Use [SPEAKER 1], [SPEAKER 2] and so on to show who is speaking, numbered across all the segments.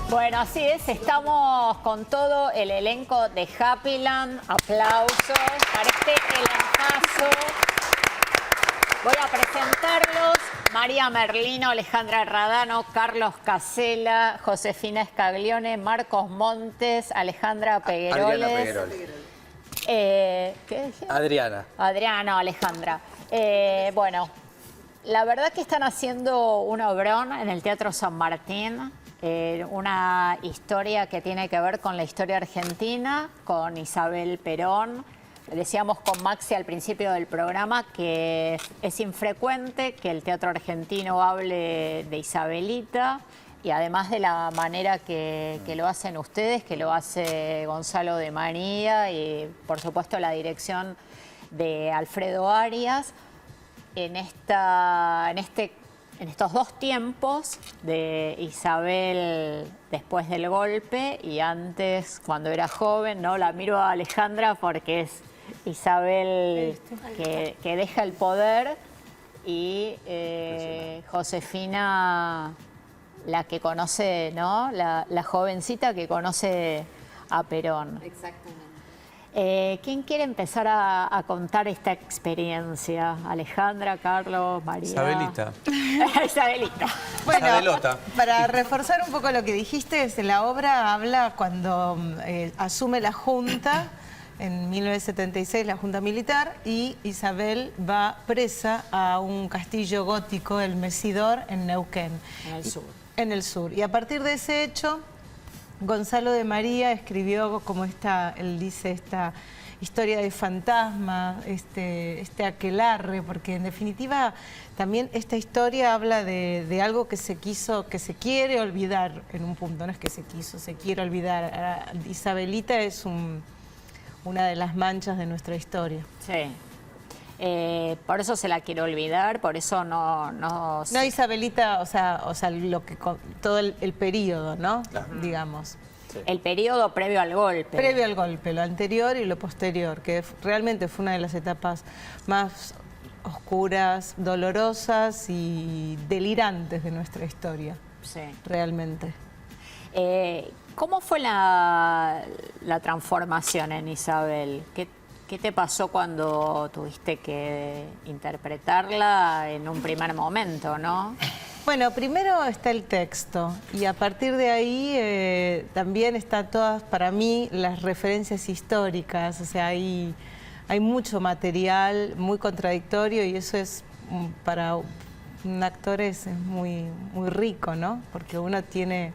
[SPEAKER 1] Bueno, así es, estamos con todo el elenco de Happyland. Aplausos para este elencazo. Voy a presentarlos: María Merlino, Alejandra Radano, Carlos Casella, Josefina Scaglione, Marcos Montes, Alejandra Pegueroles.
[SPEAKER 2] Adriana Pegueroles.
[SPEAKER 1] ¿Qué dije?
[SPEAKER 2] Adriana.
[SPEAKER 1] Adriana, Alejandra. Bueno, la verdad que están haciendo un obrón en el Teatro San Martín. Una historia que tiene que ver con la historia argentina, con Isabel Perón. Decíamos con Maxi al principio del programa que es infrecuente que el teatro argentino hable de Isabelita, y además de la manera que lo hacen ustedes, que lo hace Gonzalo de María y por supuesto la dirección de Alfredo Arias, en estos dos tiempos de Isabel después del golpe y antes cuando era joven, ¿no? La miro a Alejandra porque es Isabel que deja el poder y Josefina la que conoce, ¿no? La jovencita que conoce a Perón.
[SPEAKER 3] Exactamente.
[SPEAKER 1] ¿Quién quiere empezar a contar esta experiencia? Alejandra, Carlos, María.
[SPEAKER 2] Isabelita.
[SPEAKER 1] Isabelita.
[SPEAKER 4] Bueno,
[SPEAKER 2] Isabelota.
[SPEAKER 4] para reforzar un poco lo que dijiste, la obra habla cuando asume la Junta, en 1976, la Junta Militar, y Isabel va presa a un castillo gótico, el Mesidor, en Neuquén.
[SPEAKER 1] En el sur.
[SPEAKER 4] En el sur. Y a partir de ese hecho, Gonzalo de María escribió como él dice, esta historia de fantasma, este aquelarre, porque en definitiva también esta historia habla de algo que se quiere olvidar en un punto, no es que se quiere olvidar. Isabelita es una de las manchas de nuestra historia.
[SPEAKER 1] Sí. Por eso se la quiere olvidar, por eso no...
[SPEAKER 4] No, Isabelita, o sea todo el periodo, ¿no? Claro. Digamos.
[SPEAKER 1] Sí. El periodo previo al golpe.
[SPEAKER 4] Previo al golpe, lo anterior y lo posterior, que realmente fue una de las etapas más oscuras, dolorosas y delirantes de nuestra historia.
[SPEAKER 1] Sí.
[SPEAKER 4] Realmente.
[SPEAKER 1] ¿Cómo fue la transformación en Isabel? ¿Qué te pasó cuando tuviste que interpretarla en un primer momento, no?
[SPEAKER 4] Bueno, primero está el texto y a partir de ahí también están todas, para mí, las referencias históricas. O sea, hay mucho material muy contradictorio y eso es para un actor es muy, muy rico, ¿no? Porque uno tiene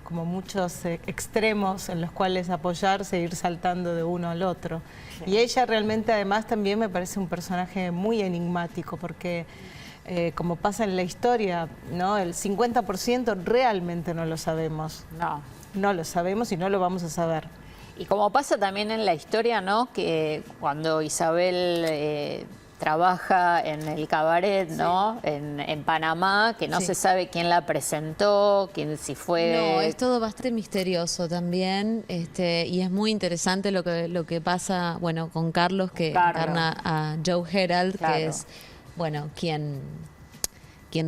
[SPEAKER 4] como muchos extremos en los cuales apoyarse e ir saltando de uno al otro. Sí. Y ella realmente además también me parece un personaje muy enigmático porque como pasa en la historia, ¿no? El 50% realmente no lo sabemos.
[SPEAKER 1] No.
[SPEAKER 4] No lo sabemos y no lo vamos a saber.
[SPEAKER 1] Y como pasa también en la historia, ¿no? Que cuando Isabel trabaja en el cabaret, ¿no? Sí. En Panamá, que no se sabe quién la presentó, si fue...
[SPEAKER 3] No, es todo bastante misterioso también, y es muy interesante lo que pasa, bueno, con Carlos, que encarna a Joe Herald, claro, que es, bueno, quien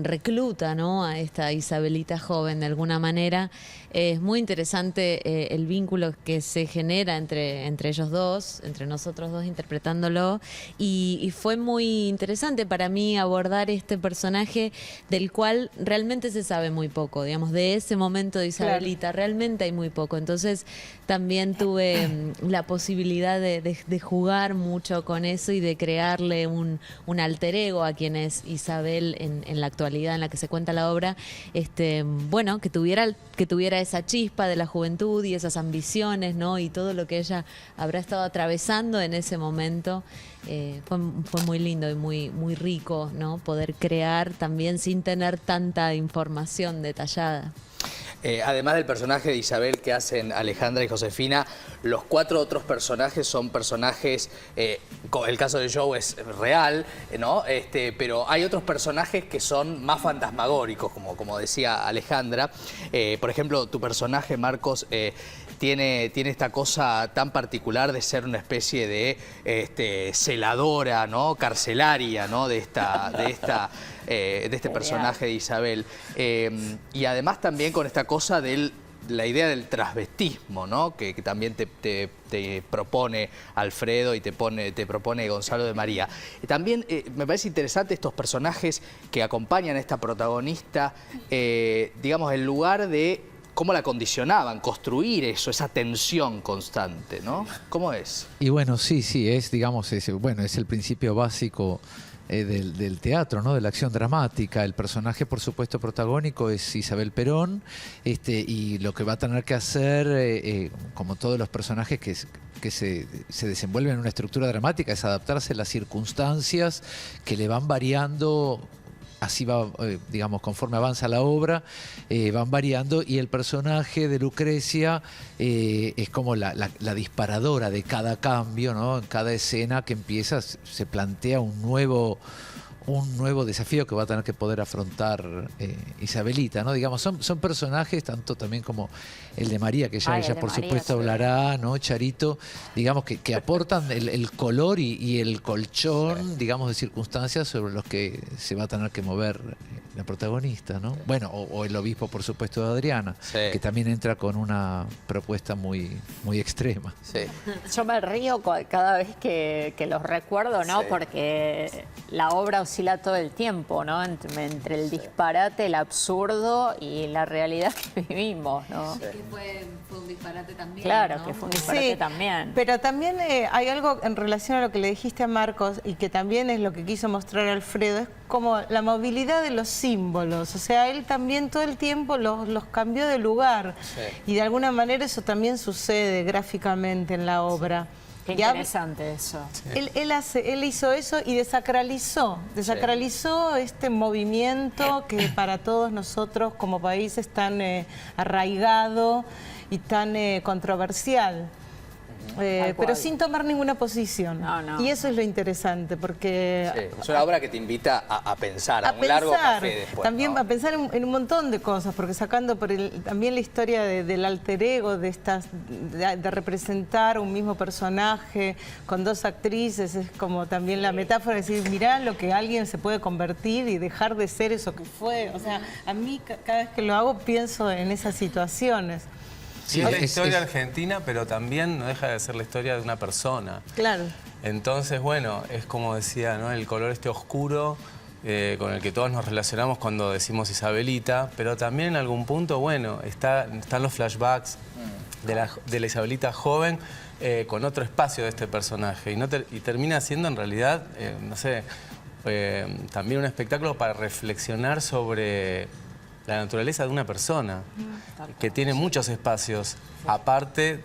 [SPEAKER 3] recluta, ¿no? A esta Isabelita joven de alguna manera. Es muy interesante el vínculo que se genera entre ellos dos, entre nosotros dos interpretándolo, y fue muy interesante para mí abordar este personaje del cual realmente se sabe muy poco, digamos, de ese momento de Isabelita, claro, realmente hay muy poco. Entonces también tuve la posibilidad de jugar mucho con eso y de crearle un alter ego a quien es Isabel en la actualidad en la que se cuenta la obra, bueno, que tuviera esa chispa de la juventud y esas ambiciones, ¿no? Y todo lo que ella habrá estado atravesando en ese momento. Fue muy lindo y muy rico, ¿no? Poder crear también sin tener tanta información detallada.
[SPEAKER 2] Además del personaje de Isabel que hacen Alejandra y Josefina, los 4 otros personajes son personajes, el caso de Joe es real, ¿no? Pero hay otros personajes que son más fantasmagóricos, como decía Alejandra. Por ejemplo, tu personaje, Marcos, tiene esta cosa tan particular de ser una especie de celadora, ¿no? Carcelaria, ¿no? de este personaje de Isabel. Y además también con esta cosa del la idea del transvestismo, ¿no? Que también te propone Alfredo y te propone Gonzalo de María. También me parece interesante estos personajes que acompañan a esta protagonista, digamos, en lugar de cómo la condicionaban, construir eso, esa tensión constante, ¿no? ¿Cómo es?
[SPEAKER 5] Y bueno, sí, es, digamos, es el principio básico del teatro, ¿no? De la acción dramática. El personaje, por supuesto, protagónico es Isabel Perón, y lo que va a tener que hacer, como todos los personajes que se desenvuelven en una estructura dramática, es adaptarse a las circunstancias que le van variando. Así va, digamos, conforme avanza la obra, van variando, y el personaje de Lucrecia es como la disparadora de cada cambio, ¿no? En cada escena que empieza se plantea un nuevo desafío que va a tener que poder afrontar Isabelita, ¿no? Digamos, son personajes, tanto también como el de María, que ya ella por supuesto hablará, ¿no? Charito, digamos, que aportan el color y el colchón, digamos, de circunstancias sobre los que se va a tener que mover la protagonista, ¿no? Bueno, o el obispo, por supuesto, de Adriana, que también entra con una propuesta muy extrema.
[SPEAKER 2] Sí.
[SPEAKER 1] Yo me río cada vez que los recuerdo, ¿no? Porque la obra oscila todo el tiempo, ¿no? Entre el disparate, el absurdo y la realidad que vivimos, ¿no?
[SPEAKER 3] Que fue un disparate también.
[SPEAKER 1] Claro,
[SPEAKER 3] ¿no?
[SPEAKER 1] que fue un disparate también.
[SPEAKER 4] Pero también hay algo en relación a lo que le dijiste a Marcos, y que también es lo que quiso mostrar Alfredo, es como la movilidad de los símbolos. O sea, él también todo el tiempo los cambió de lugar. Y de alguna manera eso también sucede gráficamente en la obra.
[SPEAKER 1] Qué interesante eso.
[SPEAKER 4] Él hizo eso y desacralizó este movimiento que para todos nosotros como país es tan arraigado y tan controversial. Pero sin tomar ninguna posición.
[SPEAKER 1] No.
[SPEAKER 4] Y eso es lo interesante, porque...
[SPEAKER 2] es una obra que te invita a pensar, a un largo café después,
[SPEAKER 4] también,
[SPEAKER 2] ¿no?
[SPEAKER 4] a pensar en un montón de cosas, porque sacando también la historia del alter ego, de representar un mismo personaje con dos actrices, es como también la metáfora de decir, mirá lo que alguien se puede convertir y dejar de ser eso que fue. O sea, a mí cada vez que lo hago pienso en esas situaciones.
[SPEAKER 6] Sí, es la historia argentina, pero también no deja de ser la historia de una persona.
[SPEAKER 4] Claro.
[SPEAKER 6] Entonces, bueno, es como decía, ¿no? El color oscuro con el que todos nos relacionamos cuando decimos Isabelita, pero también en algún punto, bueno, están los flashbacks de la Isabelita joven con otro espacio de este personaje. Y termina siendo en realidad, no sé, también un espectáculo para reflexionar sobre la naturaleza de una persona, que tiene muchos espacios, aparte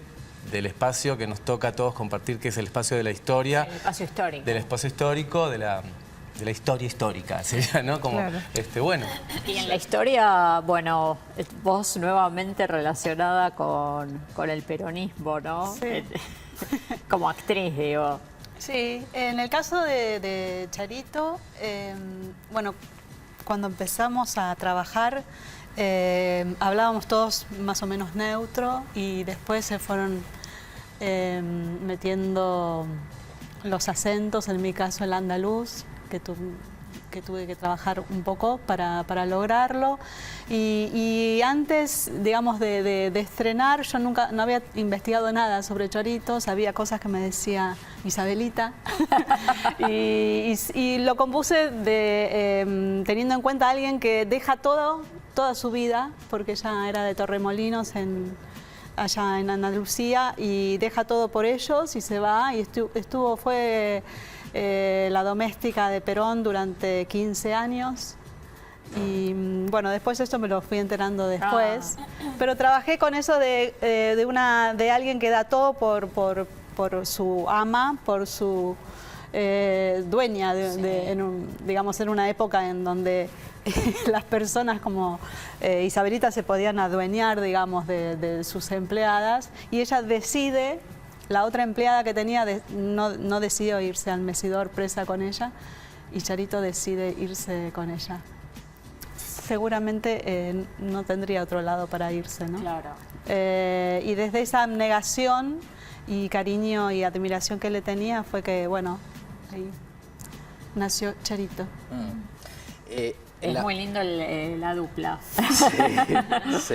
[SPEAKER 6] del espacio que nos toca a todos compartir, que es el espacio de la historia.
[SPEAKER 1] El espacio histórico.
[SPEAKER 6] Del espacio histórico, de la historia histórica, sería, ¿no? Como,
[SPEAKER 4] claro.
[SPEAKER 6] Bueno.
[SPEAKER 1] Y en la historia, bueno, vos nuevamente relacionada con el peronismo, ¿no?
[SPEAKER 7] Sí.
[SPEAKER 1] Como actriz, digo.
[SPEAKER 7] Sí, en el caso de Charito, bueno, cuando empezamos a trabajar, hablábamos todos más o menos neutro, y después se fueron metiendo los acentos, en mi caso el andaluz, que tuve que trabajar un poco para lograrlo. Y antes, digamos, de estrenar, yo no había investigado nada sobre Charito, sabía cosas que me decía Isabelita. y lo compuse teniendo en cuenta a alguien que deja toda su vida, porque ella era de Torremolinos, allá en Andalucía, y deja todo por ellos y se va, y fue la doméstica de Perón durante 15 años. Y bueno, después esto me lo fui enterando después. Pero trabajé con eso de alguien que da todo por su ama, por su dueña, digamos, en una época en donde las personas como Isabelita se podían adueñar, digamos, de sus empleadas, y ella decide. La otra empleada que tenía no decidió irse al Mesidor presa con ella, y Charito decide irse con ella. Seguramente no tendría otro lado para irse, ¿no?
[SPEAKER 1] Claro.
[SPEAKER 7] Y desde esa abnegación y cariño y admiración que le tenía fue que, bueno, ahí nació Charito.
[SPEAKER 1] Es muy lindo la dupla.
[SPEAKER 2] Sí.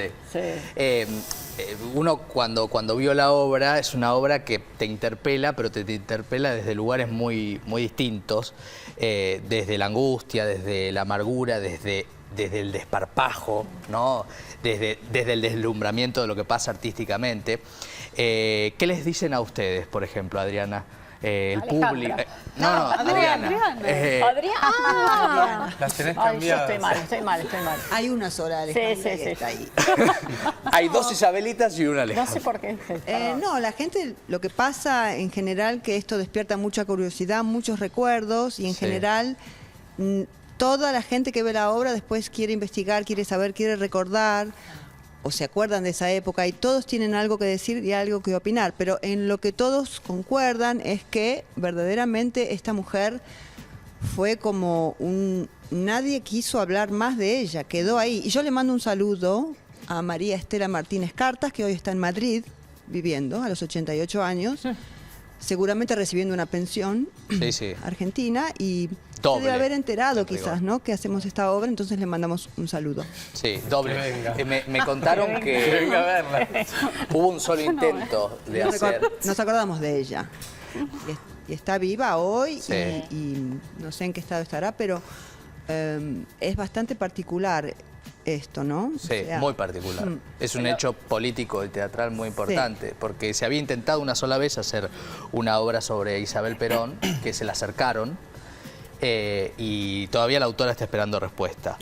[SPEAKER 2] Uno cuando vio la obra, es una obra que te interpela, pero te interpela desde lugares muy distintos, desde la angustia, desde la amargura, desde el desparpajo, ¿no? Desde el deslumbramiento de lo que pasa artísticamente. ¿Qué les dicen a ustedes, por ejemplo, Adriana? El público. No, Adriana.
[SPEAKER 1] Adriana.
[SPEAKER 6] Las tenés
[SPEAKER 1] Ay,
[SPEAKER 6] cambiadas.
[SPEAKER 1] yo estoy mal.
[SPEAKER 8] Hay una sola Alejandra
[SPEAKER 1] Sí.
[SPEAKER 8] que está ahí.
[SPEAKER 2] Hay dos Isabelitas y una
[SPEAKER 1] No
[SPEAKER 2] Alejandra.
[SPEAKER 1] sé por qué.
[SPEAKER 8] No, la gente, lo que pasa en general, que esto despierta mucha curiosidad, muchos recuerdos y en
[SPEAKER 2] Sí.
[SPEAKER 8] general toda la gente que ve la obra después quiere investigar, quiere saber, quiere recordar o se acuerdan de esa época y todos tienen algo que decir y algo que opinar, pero en lo que todos concuerdan es que verdaderamente esta mujer fue como nadie quiso hablar más de ella, quedó ahí. Y yo le mando un saludo a María Estela Martínez Cartas, que hoy está en Madrid viviendo a los 88 años, seguramente recibiendo una pensión argentina y se debe haber enterado quizás, ¿no?, que hacemos esta obra, entonces le mandamos un saludo.
[SPEAKER 2] Sí, doble. Me contaron que
[SPEAKER 6] venga a verla.
[SPEAKER 2] hubo un solo intento de hacer.
[SPEAKER 8] Nos acordamos de ella. Y está viva hoy
[SPEAKER 2] Sí.
[SPEAKER 8] y no sé en qué estado estará, pero es bastante particular esto, ¿no?
[SPEAKER 2] Sí,
[SPEAKER 8] O sea,
[SPEAKER 2] muy particular. Es un hecho político y teatral muy importante, porque se había intentado una sola vez hacer una obra sobre Isabel Perón, que se la acercaron, y todavía la autora está esperando respuesta.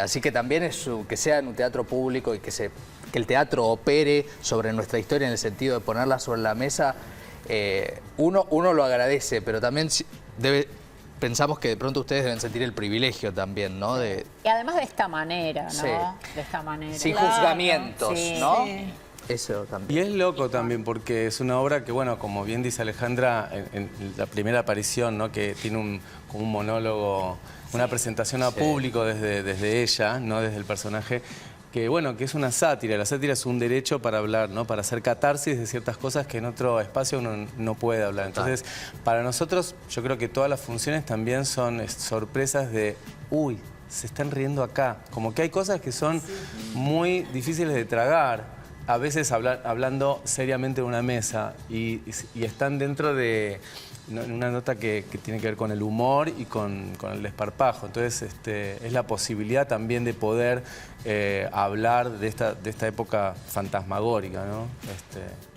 [SPEAKER 2] Así que también que sea en un teatro público y que el teatro opere sobre nuestra historia en el sentido de ponerla sobre la mesa, uno lo agradece, pero también pensamos que de pronto ustedes deben sentir el privilegio también, ¿no?
[SPEAKER 1] Y además de esta manera, ¿no?
[SPEAKER 2] Sí.
[SPEAKER 1] De esta manera.
[SPEAKER 2] Sin juzgamientos,
[SPEAKER 1] Sí.
[SPEAKER 2] ¿no?
[SPEAKER 1] Sí.
[SPEAKER 2] Eso también.
[SPEAKER 6] Y es loco también porque es una obra que, bueno, como bien dice Alejandra, en la primera aparición, ¿no?, que tiene como un monólogo, una presentación a público desde ella, no desde el personaje, que bueno, que es una sátira. La sátira es un derecho para hablar, ¿no?, para hacer catarsis de ciertas cosas que en otro espacio uno no puede hablar. Entonces, para nosotros, yo creo que todas las funciones también son sorpresas de, uy, se están riendo acá. Como que hay cosas que son muy difíciles de tragar. A veces hablando seriamente en una mesa y están dentro de una nota que tiene que ver con el humor y con el desparpajo. Entonces es la posibilidad también de poder hablar de esta época fantasmagórica, ¿no?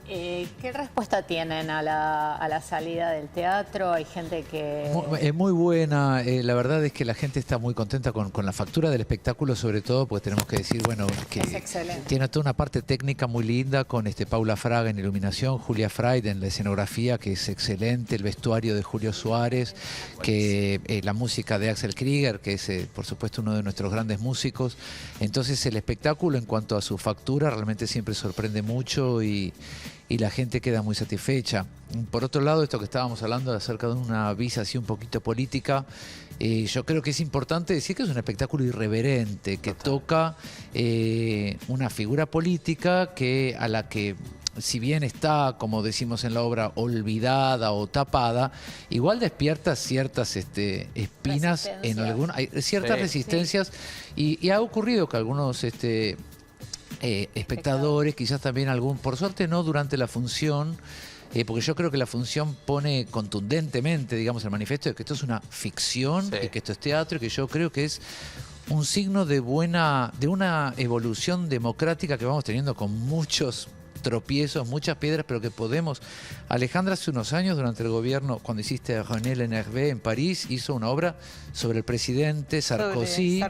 [SPEAKER 1] ¿Qué respuesta tienen a la salida del teatro? Hay gente que...
[SPEAKER 5] Muy buena. La verdad es que la gente está muy contenta con la factura del espectáculo, sobre todo porque tenemos que decir, bueno, que
[SPEAKER 1] Es excelente.
[SPEAKER 5] tiene toda una parte técnica muy linda con Paula Fraga en iluminación, Julia Freid en la escenografía, que es excelente, el vestuario de Julio Suárez, que la música de Axel Krieger, que es por supuesto uno de nuestros grandes músicos. Entonces el espectáculo en cuanto a su factura realmente siempre sorprende mucho y la gente queda muy satisfecha. Por otro lado, esto que estábamos hablando acerca de una visa así un poquito política, yo creo que es importante decir que es un espectáculo irreverente, que toca una figura política a la que, si bien está, como decimos en la obra, olvidada o tapada, igual despierta ciertas espinas en hay ciertas resistencias y ha ocurrido que algunos espectadores, quizás también por suerte no durante la función, porque yo creo que la función pone contundentemente, digamos, el manifiesto de que esto es una ficción y que esto es teatro, y que yo creo que es un signo de una evolución democrática que vamos teniendo con muchos tropiezos, muchas piedras, pero que podemos. Alejandra, hace unos años, durante el gobierno, cuando hiciste René Lennervé en París, hizo una obra sobre el presidente Sarkozy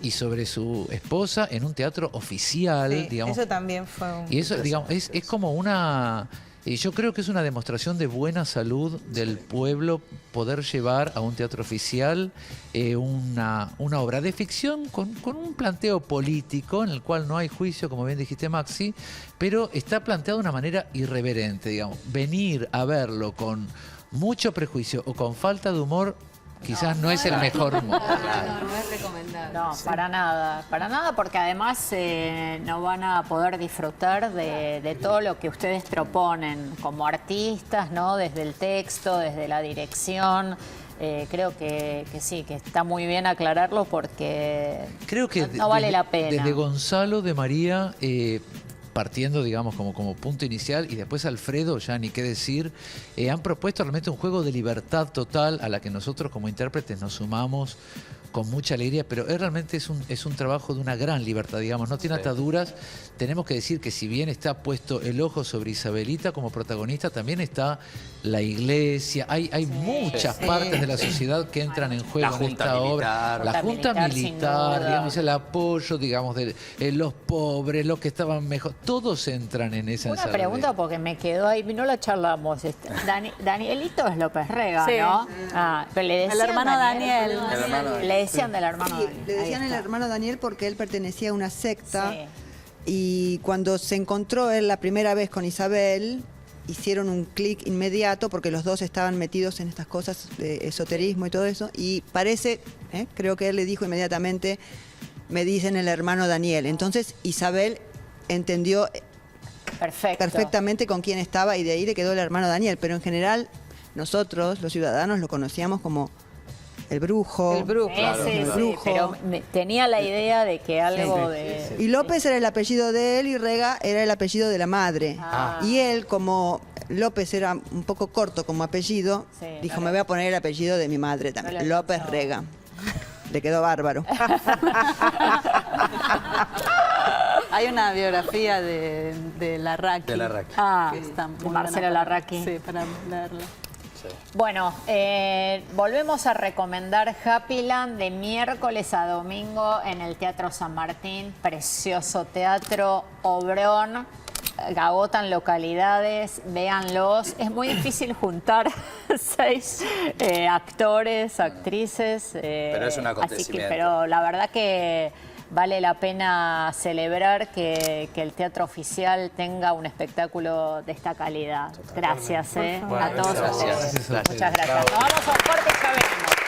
[SPEAKER 5] y sobre su esposa en un teatro oficial, digamos.
[SPEAKER 4] Eso también fue
[SPEAKER 5] Y eso, digamos, es como una... Y yo creo que es una demostración de buena salud del pueblo poder llevar a un teatro oficial una obra de ficción con un planteo político en el cual no hay juicio, como bien dijiste, Maxi, pero está planteado de una manera irreverente, digamos. Venir a verlo con mucho prejuicio o con falta de humor quizás no es el mejor humor.
[SPEAKER 3] No es recomendable.
[SPEAKER 1] No, para nada, porque además no van a poder disfrutar de todo lo que ustedes proponen como artistas, ¿no? Desde el texto, desde la dirección, creo que sí, que está muy bien aclararlo porque
[SPEAKER 5] creo que
[SPEAKER 1] no vale la pena.
[SPEAKER 5] Desde Gonzalo de María, partiendo, digamos, como punto inicial, y después Alfredo, ya ni qué decir, han propuesto realmente un juego de libertad total a la que nosotros como intérpretes nos sumamos con mucha alegría, pero realmente es un trabajo de una gran libertad, digamos, no tiene ataduras. Tenemos que decir que si bien está puesto el ojo sobre Isabelita como protagonista, también está la iglesia, hay muchas partes de la sociedad que entran en juego en esta obra. La Junta Militar, digamos, el apoyo, digamos, de los pobres, los que estaban mejor, todos entran en esa
[SPEAKER 1] Una pregunta porque me quedó ahí, no la charlamos. Danielito es López Rega,
[SPEAKER 7] Sí.
[SPEAKER 1] ¿no? Pero le decían
[SPEAKER 7] El hermano Daniel.
[SPEAKER 1] Le decían del hermano
[SPEAKER 8] Sí,
[SPEAKER 1] Daniel.
[SPEAKER 8] le decían
[SPEAKER 1] Ahí
[SPEAKER 8] el
[SPEAKER 1] está.
[SPEAKER 8] hermano Daniel porque él pertenecía a una secta.
[SPEAKER 1] Sí.
[SPEAKER 8] Y cuando se encontró él la primera vez con Isabel, hicieron un clic inmediato porque los dos estaban metidos en estas cosas de esoterismo y todo eso. Y parece, creo que él le dijo inmediatamente, me dicen el hermano Daniel. Entonces Isabel entendió perfectamente con quién estaba y de ahí le quedó el hermano Daniel. Pero en general nosotros, los ciudadanos, lo conocíamos como el brujo.
[SPEAKER 4] El brujo.
[SPEAKER 1] Sí,
[SPEAKER 8] El
[SPEAKER 1] sí,
[SPEAKER 8] brujo.
[SPEAKER 1] pero tenía la idea de que algo de...
[SPEAKER 8] Y López era el apellido de él y Rega era el apellido de la madre. Y él, como López era un poco corto como apellido,
[SPEAKER 1] Sí,
[SPEAKER 8] dijo,
[SPEAKER 1] claro.
[SPEAKER 8] me voy a poner el apellido de mi madre también,
[SPEAKER 1] No le
[SPEAKER 8] López
[SPEAKER 1] alcanzó.
[SPEAKER 8] Rega. Le quedó bárbaro.
[SPEAKER 7] Hay una biografía de Larraqui.
[SPEAKER 2] De Larraqui.
[SPEAKER 7] Que está muy
[SPEAKER 1] de
[SPEAKER 7] buena
[SPEAKER 1] Marcelo
[SPEAKER 7] para-
[SPEAKER 1] Larraqui.
[SPEAKER 7] Sí, para leerla.
[SPEAKER 1] Bueno, volvemos a recomendar Happyland de miércoles a domingo en el Teatro San Martín. Precioso teatro, obrón. Agotan localidades, véanlos. Es muy difícil juntar 6 actores, actrices.
[SPEAKER 2] Pero es un
[SPEAKER 1] así
[SPEAKER 2] acontecimiento.
[SPEAKER 1] pero la verdad que vale la pena celebrar que el teatro oficial tenga un espectáculo de esta calidad. Gracias a todos
[SPEAKER 6] Bueno,
[SPEAKER 1] ustedes.
[SPEAKER 6] gracias.
[SPEAKER 1] Muchas gracias. Nos vamos a un corte y ya venimos.